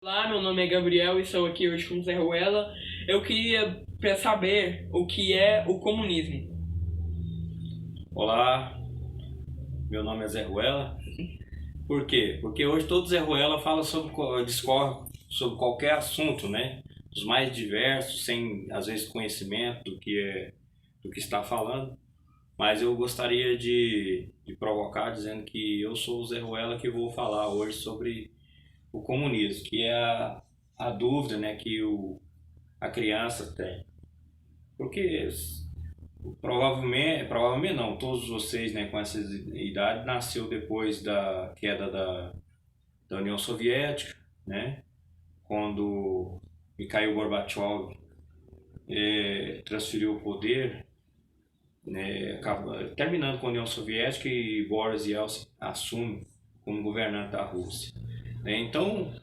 Olá, meu nome é Gabriel e estou aqui hoje com o Zé Ruela. Eu queria saber o que é o comunismo. Olá, meu nome é Zé Ruela. Por quê? Porque hoje todo Zé Ruela fala sobre, discorre sobre qualquer assunto, né? Os mais diversos, sem às vezes conhecimento do que está falando. Mas eu gostaria de provocar dizendo que eu sou o Zé Ruela que vou falar hoje sobre o comunismo, que é a dúvida, né, que a criança tem. Porque provavelmente não, todos vocês, né, com essa idade nasceu depois da queda da União Soviética, né, quando Mikhail Gorbachev transferiu o poder, né, terminando com a União Soviética e Boris Yeltsin assume como governante da Rússia. Então,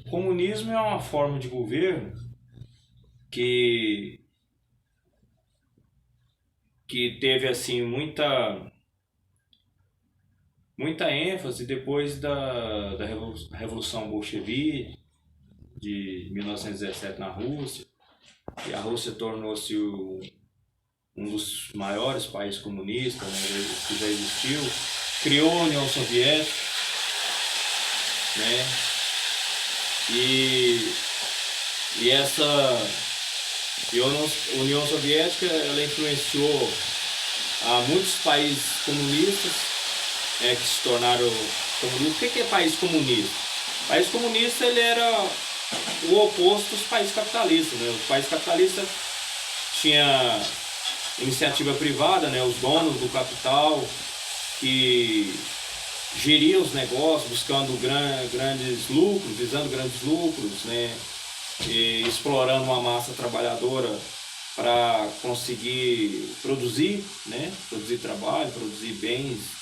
o comunismo é uma forma de governo que, que teve assim muita ênfase depois da Revolução Bolchevique de 1917 na Rússia, e a Rússia tornou-se um dos maiores países comunistas, né, que já existiu, criou a União Soviética, né, e essa União Soviética ela influenciou a muitos países comunistas que se tornaram comunistas. O que é país comunista? O país comunista ele era o oposto dos países capitalistas, né? O país capitalista tinha iniciativa privada, né? Os donos do capital que geriam os negócios, buscando grandes lucros, visando grandes lucros, né? E explorando uma massa trabalhadora para conseguir produzir, né? Produzir trabalho, produzir bens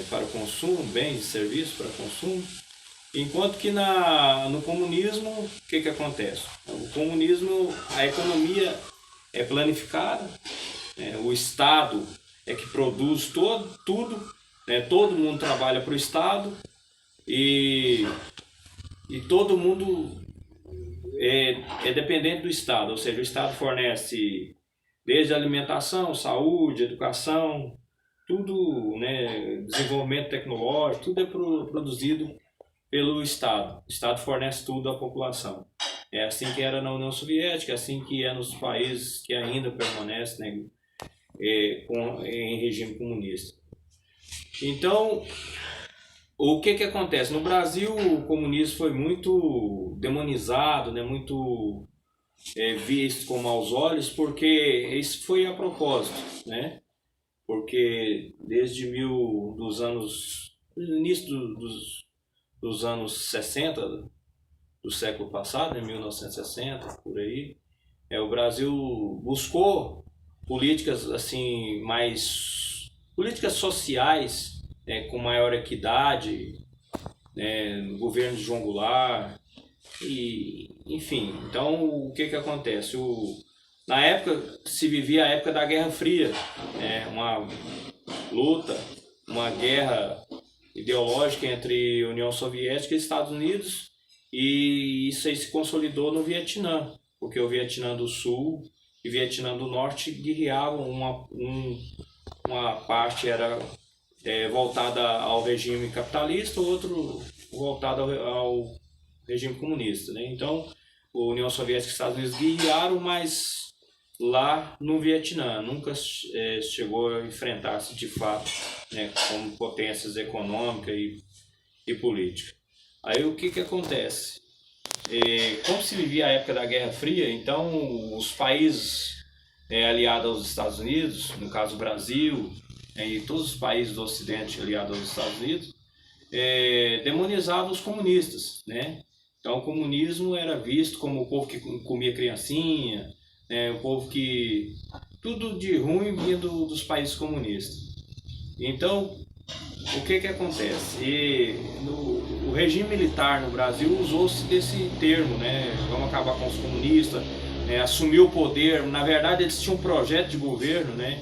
para o consumo, bens e serviços para consumo. Enquanto que no comunismo, o que acontece? O comunismo, a economia é planificada, né? O Estado é que produz tudo, né? Todo mundo trabalha para o Estado e todo mundo é dependente do Estado, ou seja, o Estado fornece desde alimentação, saúde, educação, tudo, né, desenvolvimento tecnológico, tudo é produzido pelo Estado. O Estado fornece tudo à população. É assim que era na União Soviética, é assim que é nos países que ainda permanecem, né, em regime comunista. Então, o que acontece? No Brasil, o comunismo foi muito demonizado, né, muito visto com maus olhos, porque isso foi a propósito, né? Porque desde no início dos anos 60 do século passado, em 1960, por aí, o Brasil buscou políticas assim políticas sociais, né, com maior equidade, né, no governo de João Goulart, e enfim. Então o que acontece? Na época se vivia a época da Guerra Fria, né, uma luta, uma guerra ideológica entre União Soviética e Estados Unidos, e isso aí se consolidou no Vietnã, porque o Vietnã do Sul e Vietnã do Norte guerreavam, uma parte era voltada ao regime capitalista, outro voltado ao regime comunista, né? Então, a União Soviética e Estados Unidos guerrearam, mas lá no Vietnã nunca chegou a enfrentar-se de fato, né, como potências econômicas e políticas. Aí o que acontece? Como se vivia a época da Guerra Fria, então os países aliados aos Estados Unidos, no caso o Brasil, e todos os países do Ocidente aliados aos Estados Unidos, demonizavam os comunistas, né? Então o comunismo era visto como o povo que comia criancinha, o povo que... tudo de ruim vindo dos países comunistas. Então, o que acontece? O regime militar no Brasil usou-se desse termo, né? Vamos acabar com os comunistas, assumiu o poder. Na verdade, eles tinham um projeto de governo, né?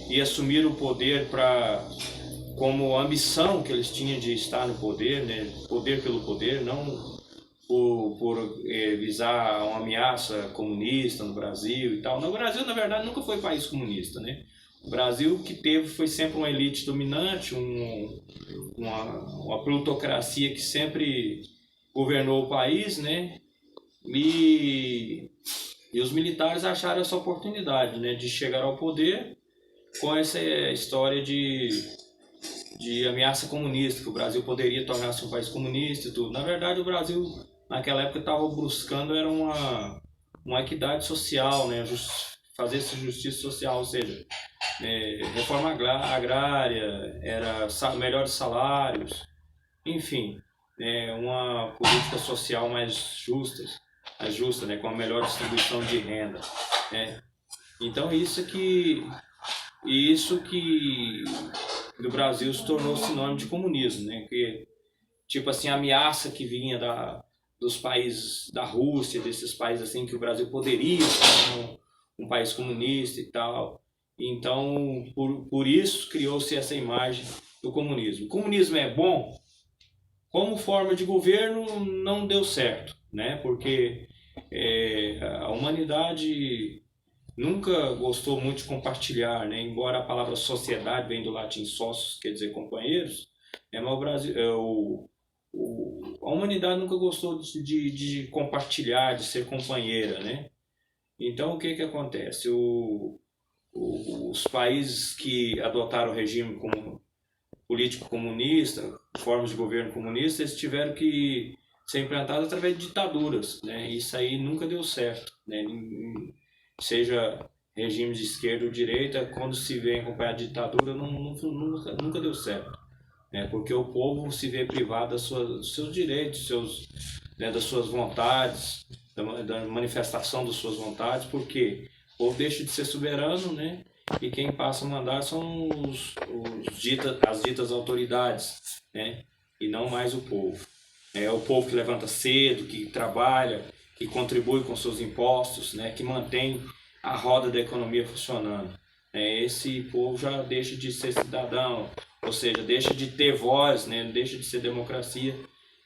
E assumiram o poder como ambição que eles tinham de estar no poder, né? Poder pelo poder, não por visar uma ameaça comunista no Brasil e tal. No Brasil, na verdade, nunca foi país comunista, né? O Brasil que teve foi sempre uma elite dominante, uma plutocracia que sempre governou o país, né? E os militares acharam essa oportunidade, né, de chegar ao poder com essa história de ameaça comunista, que o Brasil poderia tornar-se um país comunista e tudo. Na verdade, o Brasil, naquela época, estava buscando era uma equidade social, né, fazer essa justiça social, ou seja, reforma agrária, era melhores salários, enfim, uma política social mais justa, né, com a melhor distribuição de renda, né. Então isso que do Brasil se tornou sinônimo de comunismo, né, que tipo assim, a ameaça que vinha dos países da Rússia, desses países assim que o Brasil poderia ser um país comunista e tal. Então, por isso criou-se essa imagem do comunismo. O comunismo é bom? Como forma de governo não deu certo, né? Porque a humanidade nunca gostou muito de compartilhar, né? Embora a palavra sociedade vem do latim socios, quer dizer companheiros, mas o Brasil, a humanidade nunca gostou de compartilhar, de ser companheira, né? Então o que acontece? Os países que adotaram o regime político comunista, formas de governo comunista, eles tiveram que ser implantados através de ditaduras, né? Isso aí nunca deu certo, né? Seja regime de esquerda ou direita, quando se vê acompanhado de ditadura, nunca deu certo, né? Porque o povo se vê privado dos seus direitos, né, das suas vontades, da manifestação das suas vontades, porque o povo deixa de ser soberano, né? E quem passa a mandar são as ditas autoridades, né? E não mais o povo. É o povo que levanta cedo, que trabalha, que contribui com seus impostos, né? Que mantém a roda da economia funcionando. Esse povo já deixa de ser cidadão, ou seja, deixa de ter voz, né? Deixa de ser democracia.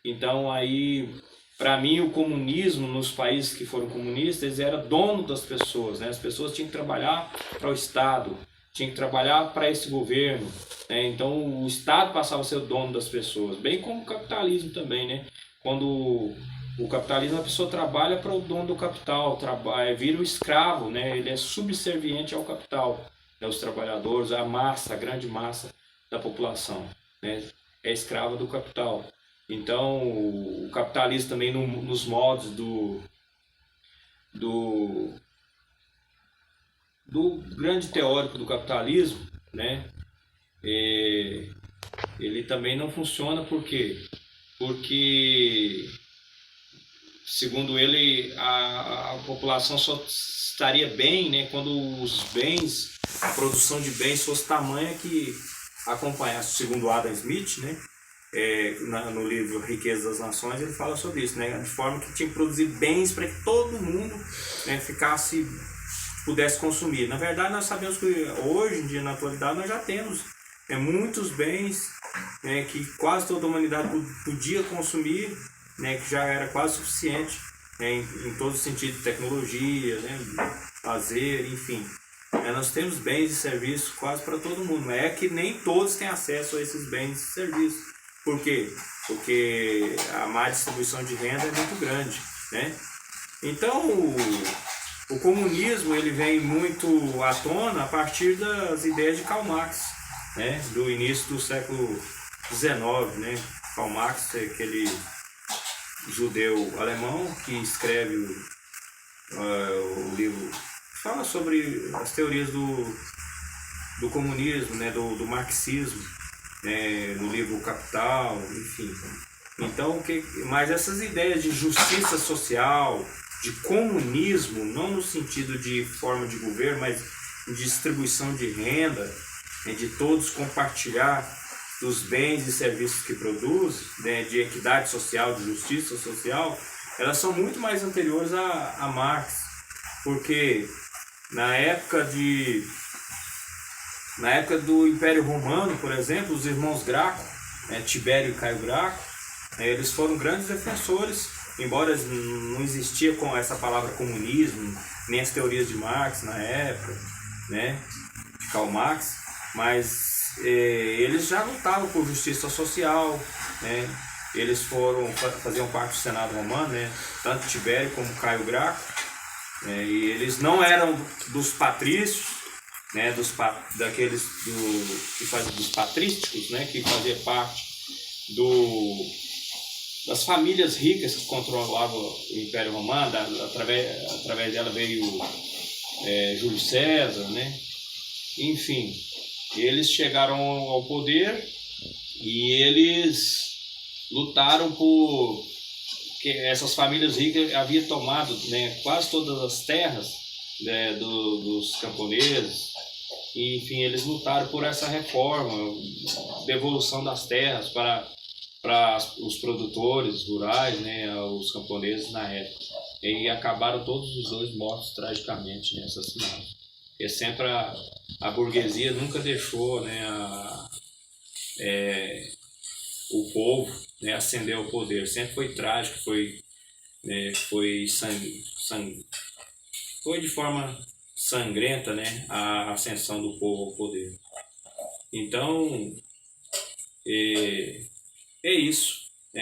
Então aí, para mim, o comunismo nos países que foram comunistas era dono das pessoas, né? As pessoas tinham que trabalhar para o Estado, tinham que trabalhar para esse governo, né? Então o Estado passava a ser o dono das pessoas, bem como o capitalismo também, né? Quando o capitalismo, a pessoa trabalha para o dono do capital, vira o escravo, né? Ele é subserviente ao capital, né? Os trabalhadores, a grande massa da população, né? É escrava do capital. Então, o capitalismo também nos moldes do grande teórico do capitalismo, né? Ele também não funciona por quê? Porque, segundo ele, a população só estaria bem, né, quando os bens, a produção de bens fosse tamanha que acompanhasse, segundo Adam Smith, né? No livro Riqueza das Nações, ele fala sobre isso, né? De forma que tinha que produzir bens para que todo mundo, né, pudesse consumir. Na verdade, nós sabemos que hoje em dia, na atualidade, nós já temos muitos bens, né, que quase toda a humanidade podia consumir, né, que já era quase suficiente, né, em todo sentido de tecnologia, né, lazer, enfim. Nós temos bens e serviços quase para todo mundo, mas é que nem todos têm acesso a esses bens e serviços. Por quê? Porque a má distribuição de renda é muito grande, né? Então, o comunismo ele vem muito à tona a partir das ideias de Karl Marx, né? Do início do século XIX, né? Karl Marx é aquele judeu alemão que escreve o livro, fala sobre as teorias do comunismo, né? do marxismo, no livro O Capital, enfim. Então, mas essas ideias de justiça social, de comunismo, não no sentido de forma de governo, mas de distribuição de renda, né, de todos compartilhar dos bens e serviços que produz, né, de equidade social, de justiça social, elas são muito mais anteriores a Marx, porque na época do Império Romano, por exemplo, os irmãos Graco, Tibério e Caio Graco, eles foram grandes defensores embora não existia com essa palavra comunismo, nem as teorias de Marx na época, né, de Karl Marx, mas eles já lutavam por justiça social, né, eles faziam parte do Senado Romano, né, tanto Tibério como Caio Graco, e eles não eram dos patrícios, né, dos patrísticos, né, que fazia parte das famílias ricas que controlavam o Império Romano. Através dela veio Júlio César, né? Enfim, eles chegaram ao poder e eles lutaram por que essas famílias ricas haviam tomado, né, quase todas as terras, né, dos camponeses. E, enfim, eles lutaram por essa reforma, devolução das terras para os produtores rurais, né, os camponeses na época. E acabaram todos os dois mortos tragicamente, né, assassinados. Porque sempre a burguesia nunca deixou, né, o povo, né, ascender ao poder. Sempre foi trágico, foi de forma sangrenta, né, a ascensão do povo ao poder. Então, é isso.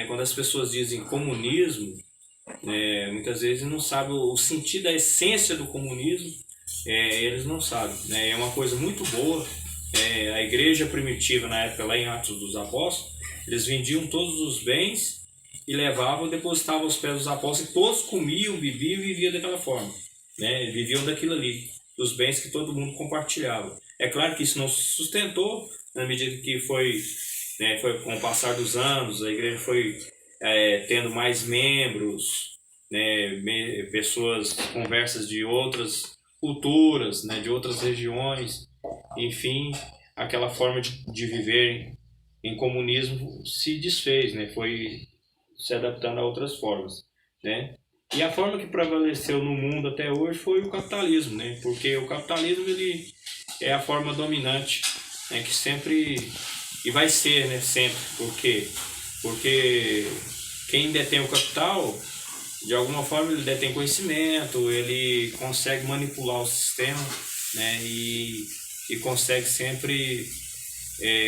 Quando as pessoas dizem comunismo, muitas vezes não sabem o sentido, a essência do comunismo, eles não sabem. É uma coisa muito boa. A igreja primitiva, na época, lá em Atos dos Apóstolos, eles vendiam todos os bens e levavam, depositavam aos pés dos apóstolos, e todos comiam, bebiam e viviam daquela forma. Né? Viviam daquilo ali, dos bens que todo mundo compartilhava. É claro que isso não se sustentou, na medida que foi com o passar dos anos, a igreja foi tendo mais membros, né, pessoas conversas de outras culturas, né, de outras regiões, enfim, aquela forma de viver em comunismo se desfez, né, foi se adaptando a outras formas, né? E a forma que prevaleceu no mundo até hoje foi o capitalismo, né? Porque o capitalismo ele é a forma dominante, né, que sempre e vai ser, né, sempre. Por quê? Porque quem detém o capital, de alguma forma ele detém conhecimento, ele consegue manipular o sistema, né, e consegue sempre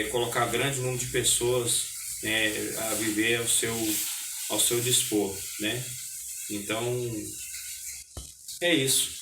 colocar grande número de pessoas, né, a viver ao seu dispor, né? Então, é isso.